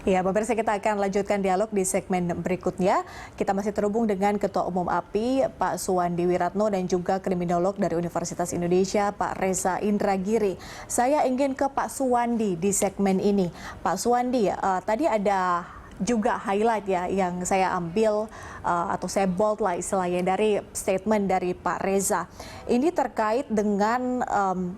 Ya, pemirsa, kita akan lanjutkan dialog di segmen berikutnya. Kita masih terhubung dengan Ketua Umum API, Pak Suwandi Wiratno, dan juga kriminolog dari Universitas Indonesia, Pak Reza Indragiri. Saya ingin ke Pak Suwandi di segmen ini. Pak Suwandi, tadi ada juga highlight ya yang saya ambil atau saya bold lah istilahnya dari statement dari Pak Reza. Ini terkait dengan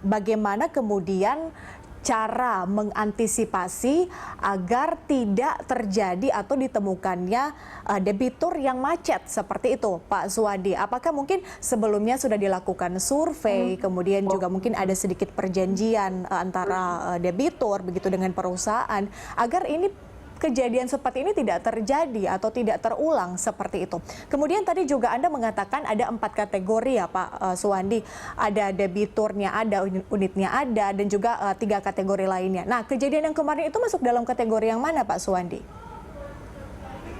bagaimana kemudian cara mengantisipasi agar tidak terjadi atau ditemukannya debitur yang macet seperti itu, Pak Suwandi. Apakah mungkin sebelumnya sudah dilakukan survei, kemudian juga mungkin ada sedikit perjanjian antara debitur begitu dengan perusahaan agar ini kejadian seperti ini tidak terjadi atau tidak terulang seperti itu. Kemudian tadi juga Anda mengatakan ada 4 kategori ya Pak Suwandi. Ada debiturnya ada, unitnya ada, dan juga 3 kategori lainnya. Nah, kejadian yang kemarin itu masuk dalam kategori yang mana Pak Suwandi?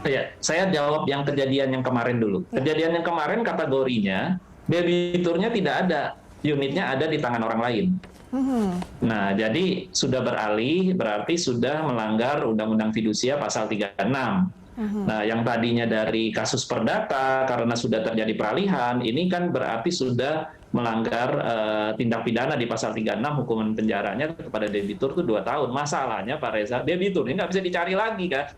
Ya, saya jawab yang kejadian yang kemarin dulu. Kejadian yang kemarin kategorinya debiturnya tidak ada, unitnya ada di tangan orang lain. Nah, jadi sudah beralih, berarti sudah melanggar Undang-Undang Fidusia pasal 36. Nah, yang tadinya dari kasus perdata karena sudah terjadi peralihan, ini kan berarti sudah melanggar tindak pidana di pasal 36, hukuman penjaranya kepada debitur itu 2 tahun. Masalahnya Pak Reza, debiturnya nggak bisa dicari lagi kan?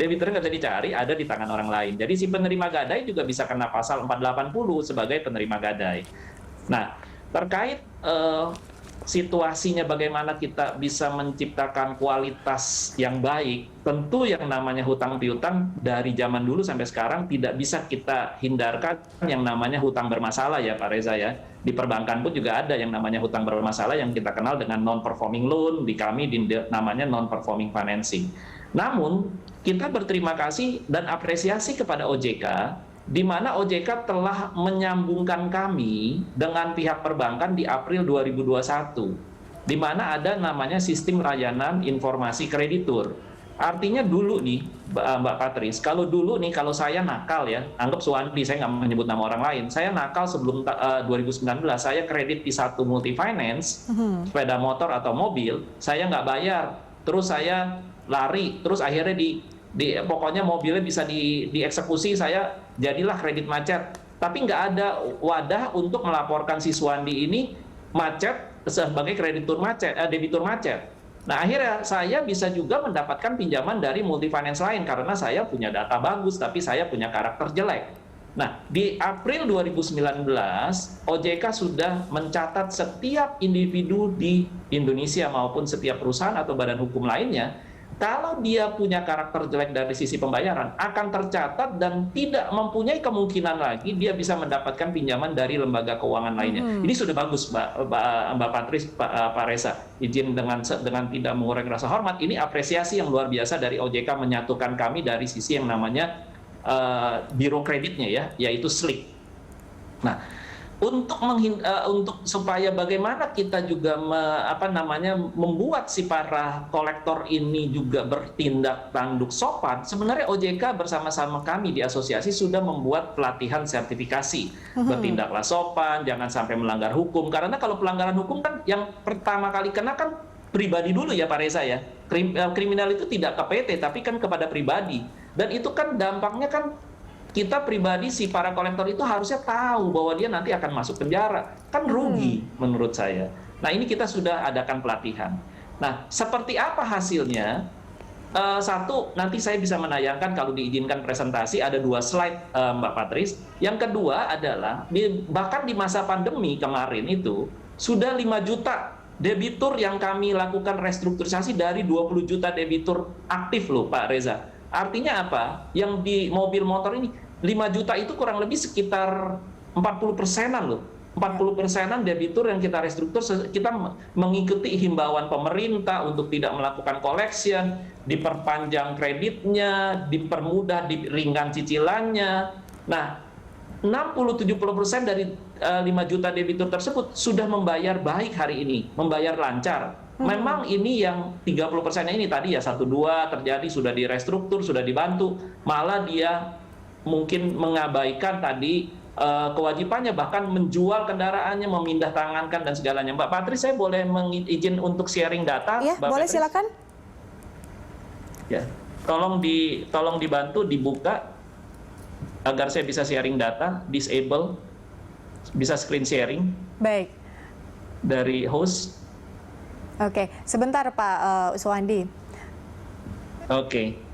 Debiturnya nggak bisa dicari, ada di tangan orang lain. Jadi si penerima gadai juga bisa kena pasal 480 sebagai penerima gadai. Nah, terkait situasinya bagaimana kita bisa menciptakan kualitas yang baik, tentu yang namanya hutang piutang dari zaman dulu sampai sekarang tidak bisa kita hindarkan yang namanya hutang bermasalah ya Pak Reza ya. Di perbankan pun juga ada yang namanya hutang bermasalah yang kita kenal dengan non-performing loan, di kami namanya non-performing financing. Namun kita berterima kasih dan apresiasi kepada OJK di mana OJK telah menyambungkan kami dengan pihak perbankan di April 2021, di mana ada namanya sistem layanan informasi kreditur. Artinya dulu nih, Mbak Patris, kalau dulu nih, kalau saya nakal ya, anggap Suwandi, saya nggak menyebut nama orang lain, saya nakal sebelum 2019, saya kredit di satu multi finance, sepeda motor atau mobil, saya nggak bayar, terus saya lari, terus akhirnya pokoknya mobilnya bisa dieksekusi, saya jadilah kredit macet. Tapi nggak ada wadah untuk melaporkan si Suwandi ini macet sebagai debitur macet. Nah, akhirnya saya bisa juga mendapatkan pinjaman dari multi finance lain karena saya punya data bagus, tapi saya punya karakter jelek. Nah, di April 2019, OJK sudah mencatat setiap individu di Indonesia maupun setiap perusahaan atau badan hukum lainnya, kalau dia punya karakter jelek dari sisi pembayaran, akan tercatat dan tidak mempunyai kemungkinan lagi dia bisa mendapatkan pinjaman dari lembaga keuangan lainnya. Ini sudah bagus, Mbak Patris, Pak Reza. Izin dengan tidak mengurangi rasa hormat, ini apresiasi yang luar biasa dari OJK menyatukan kami dari sisi yang namanya biro kreditnya ya, yaitu SLIK. Nah, untuk supaya bagaimana kita juga membuat si para kolektor ini juga bertindak tanduk sopan, sebenarnya OJK bersama-sama kami di asosiasi sudah membuat pelatihan sertifikasi bertindaklah sopan, jangan sampai melanggar hukum, karena kalau pelanggaran hukum kan yang pertama kali kena kan pribadi dulu ya Pak Reza ya. Kriminal itu tidak ke PT tapi kan kepada pribadi, dan itu kan dampaknya kan kita pribadi, si para kolektor itu harusnya tahu bahwa dia nanti akan masuk penjara. Kan rugi menurut saya. Nah, ini kita sudah adakan pelatihan. Nah, seperti apa hasilnya? Satu, nanti saya bisa menayangkan kalau diizinkan presentasi, ada 2 slide Mbak Patris. Yang kedua adalah, bahkan di masa pandemi kemarin itu, sudah 5 juta debitur yang kami lakukan restrukturisasi dari 20 juta debitur aktif loh Pak Reza. Artinya apa? Yang di mobil motor ini 5 juta itu kurang lebih sekitar 40%-an loh. 40%-an debitur yang kita restruktur, kita mengikuti himbauan pemerintah untuk tidak melakukan collection, diperpanjang kreditnya, dipermudah, diringan cicilannya. Nah, 60-70% dari 5 juta debitur tersebut sudah membayar baik hari ini, membayar lancar. Memang ini yang 30%-nya ini tadi ya 1-2 terjadi, sudah direstruktur, sudah dibantu, malah dia mungkin mengabaikan tadi kewajibannya, bahkan menjual kendaraannya, memindah tangankan dan segalanya. Mbak Patris, saya boleh izin untuk sharing data? Iya, boleh, silakan. Ya, tolong dibantu dibuka agar saya bisa sharing data, disable, bisa screen sharing Baik. dari host. Oke, sebentar Pak Suwandi. Oke.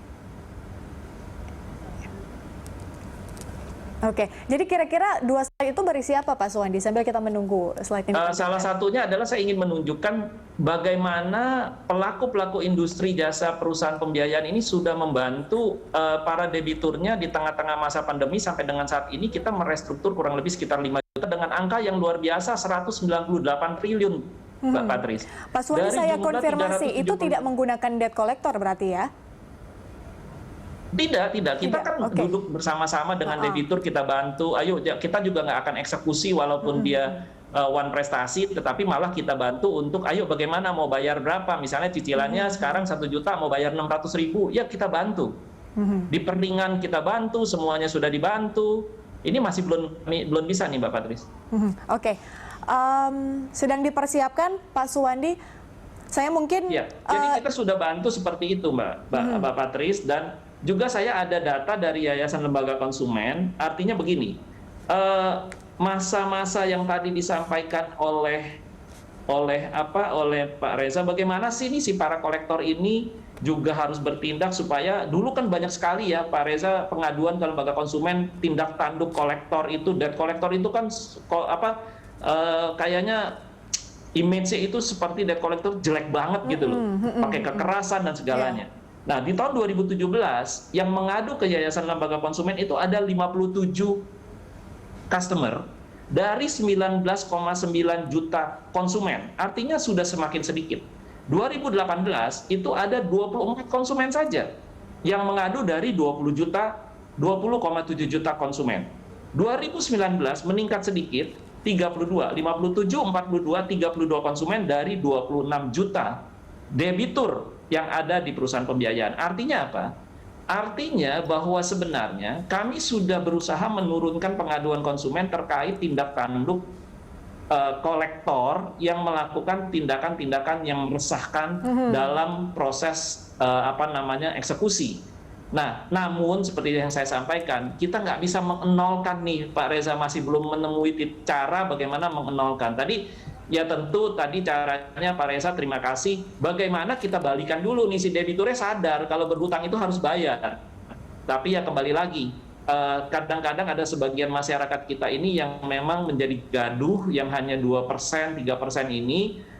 Oke, jadi kira-kira 2 slide itu berisi apa Pak Suwandi sambil kita menunggu slide ini? Salah satunya adalah saya ingin menunjukkan bagaimana pelaku-pelaku industri jasa perusahaan pembiayaan ini sudah membantu para debiturnya di tengah-tengah masa pandemi sampai dengan saat ini kita merestruktur kurang lebih sekitar 5 juta dengan angka yang luar biasa 198 triliun, Mbak Patris. Pak Suwandi, Dari saya jumlah konfirmasi, itu 370 tidak menggunakan debt collector berarti ya? Tidak. Kita Tidak, kan oke. duduk bersama-sama dengan debitur, kita bantu. Ayo, kita juga nggak akan eksekusi walaupun dia one prestasi, tetapi malah kita bantu untuk, ayo bagaimana mau bayar berapa? Misalnya cicilannya sekarang 1 juta, mau bayar 600.000, ya kita bantu. Di perlingan kita bantu, semuanya sudah dibantu. Ini masih belum bisa nih, Mbak Patris. Oke, sedang dipersiapkan Pak Suwandi. Saya mungkin... Ya, jadi kita sudah bantu seperti itu, Mbak Patris, dan juga saya ada data dari Yayasan Lembaga Konsumen. Artinya begini, masa-masa yang tadi disampaikan oleh Pak Reza, bagaimana sih ini si para kolektor ini juga harus bertindak supaya dulu kan banyak sekali ya Pak Reza pengaduan ke Lembaga Konsumen tindak tanduk kolektor itu, debt kolektor itu kan kayaknya image-nya itu seperti debt collector jelek banget gitu loh, pakai kekerasan dan segalanya. Nah, di tahun 2017 yang mengadu ke Yayasan Lembaga Konsumen itu ada 57 customer dari 19,9 juta konsumen. Artinya sudah semakin sedikit. 2018 itu ada 24 konsumen saja yang mengadu dari 20,7 juta konsumen. 2019 meningkat sedikit, 32, 57, 42, 32 konsumen dari 26 juta debitur yang ada di perusahaan pembiayaan. Artinya apa? Artinya bahwa sebenarnya kami sudah berusaha menurunkan pengaduan konsumen terkait tindak tanduk kolektor yang melakukan tindakan-tindakan yang meresahkan dalam proses eksekusi. Nah, namun seperti yang saya sampaikan, kita nggak bisa mengenolkan nih, Pak Reza masih belum menemui cara bagaimana mengenolkan. Tadi ya tentu tadi caranya Pak Reza terima kasih. Bagaimana kita balikan dulu nih si debiturnya sadar kalau berhutang itu harus bayar. Tapi ya kembali lagi, kadang-kadang ada sebagian masyarakat kita ini yang memang menjadi gaduh yang hanya 2%, 3% ini.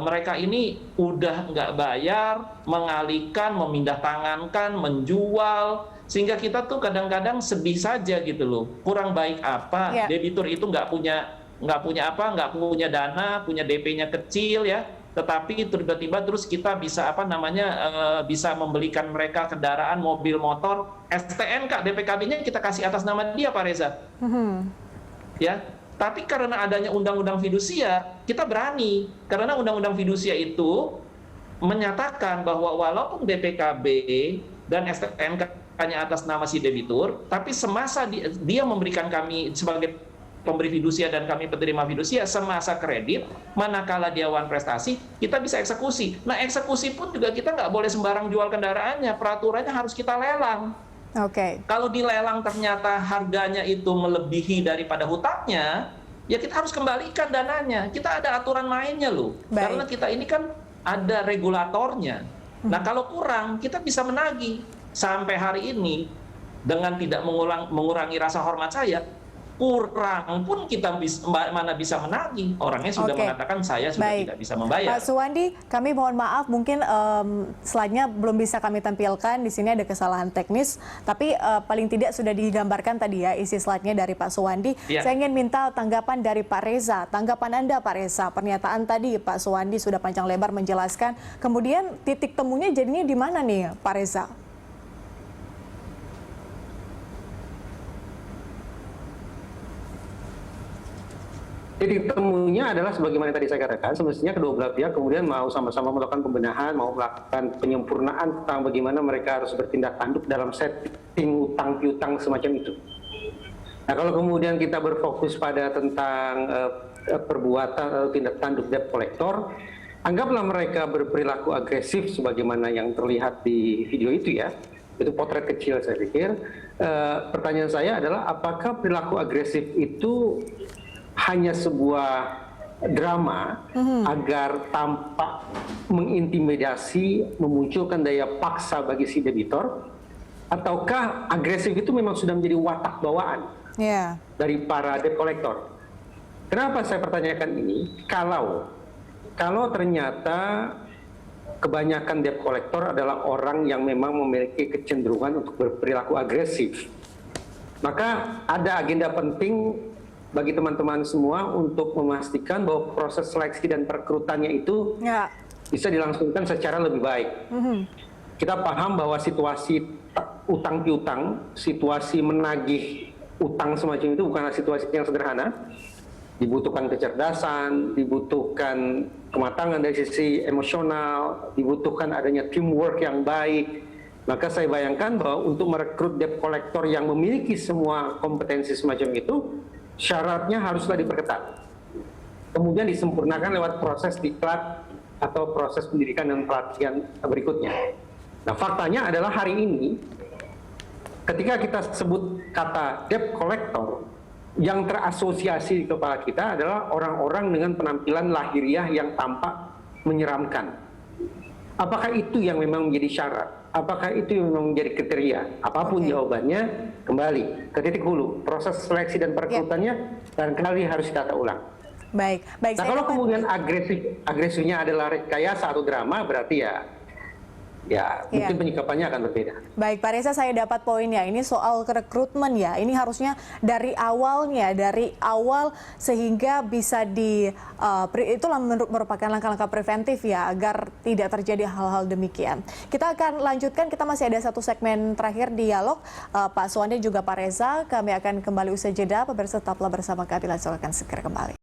Mereka ini udah nggak bayar, mengalihkan, memindah tangankan, menjual, sehingga kita tuh kadang-kadang sedih saja gitu loh. Kurang baik apa? Debitur itu nggak punya dana, punya DP-nya kecil ya, tetapi tiba-tiba terus kita bisa bisa membelikan mereka kendaraan, mobil, motor, STNK, DPKB-nya kita kasih atas nama dia, Pak Reza. Ya. Tapi karena adanya undang-undang fidusia, kita berani. Karena undang-undang fidusia itu menyatakan bahwa walaupun DPKB dan STNK-nya atas nama si debitur, tapi semasa dia memberikan kami sebagai pemberi fidusia dan kami penerima fidusia semasa kredit, manakala dia one prestasi, kita bisa eksekusi. Nah, eksekusi pun juga kita nggak boleh sembarang jual kendaraannya, peraturannya harus kita lelang. Kalau dilelang ternyata harganya itu melebihi daripada hutangnya, ya kita harus kembalikan dananya. Kita ada aturan mainnya loh. Karena kita ini kan ada regulatornya. Nah, kalau kurang kita bisa menagih. Sampai hari ini dengan tidak mengurangi rasa hormat saya, kurang pun kita mana bisa menagih. Orangnya sudah mengatakan saya sudah tidak bisa membayar. Pak Suwandi, kami mohon maaf mungkin slide-nya belum bisa kami tampilkan. Di sini ada kesalahan teknis, tapi paling tidak sudah digambarkan tadi ya isi slide-nya dari Pak Suwandi. Saya ingin minta tanggapan dari Pak Reza. Tanggapan Anda Pak Reza, pernyataan tadi Pak Suwandi sudah panjang lebar menjelaskan. Kemudian titik temunya jadinya di mana nih Pak Reza? Titik temunya adalah sebagaimana tadi saya katakan, semestinya kedua belah pihak kemudian mau sama-sama melakukan pembenahan, mau melakukan penyempurnaan tentang bagaimana mereka harus bertindak tanduk dalam setting utang piutang semacam itu. Nah, kalau kemudian kita berfokus pada tentang perbuatan tindak tanduk debt collector, Anggaplah mereka berperilaku agresif sebagaimana yang terlihat di video itu ya. Itu potret kecil saya pikir. Pertanyaan saya adalah apakah perilaku agresif itu hanya sebuah drama agar tampak mengintimidasi, memunculkan daya paksa bagi si debitor, ataukah agresif itu memang sudah menjadi watak bawaan dari para debt collector? Kenapa saya pertanyakan ini? Kalau ternyata kebanyakan debt collector adalah orang yang memang memiliki kecenderungan untuk berperilaku agresif, maka ada agenda penting bagi teman-teman semua untuk memastikan bahwa proses seleksi dan perekrutannya itu bisa dilangsungkan secara lebih baik. Kita paham bahwa situasi utang piutang, situasi menagih utang semacam itu bukanlah situasi yang sederhana. Dibutuhkan kecerdasan, dibutuhkan kematangan dari sisi emosional, dibutuhkan adanya teamwork yang baik. Maka saya bayangkan bahwa untuk merekrut debt collector yang memiliki semua kompetensi semacam itu, syaratnya haruslah diperketat. Kemudian disempurnakan lewat proses diklat atau proses pendidikan dan pelatihan berikutnya. Nah, faktanya adalah hari ini, ketika kita sebut kata debt collector, yang terasosiasi di kepala kita adalah orang-orang dengan penampilan lahiriah yang tampak menyeramkan. Apakah itu yang memang menjadi syarat? Apakah itu yang memang menjadi kriteria? Apapun jawabannya, kembali ke titik hulu. Proses seleksi dan perekrutannya barangkali harus ditata ulang. Baik. Nah, kalau kemudian agresifnya adalah rekayasa atau drama, berarti ya mungkin penyikapannya akan berbeda. Baik, Pak Reza, saya dapat poinnya. Ini soal rekrutmen ya. Ini harusnya dari awal sehingga bisa itulah merupakan langkah-langkah preventif ya, agar tidak terjadi hal-hal demikian. Kita akan lanjutkan, kita masih ada satu segmen terakhir dialog. Pak Suwandi juga Pak Reza, kami akan kembali usai jeda. Pemirsa tetaplah bersama kami, Langsung akan segera kembali.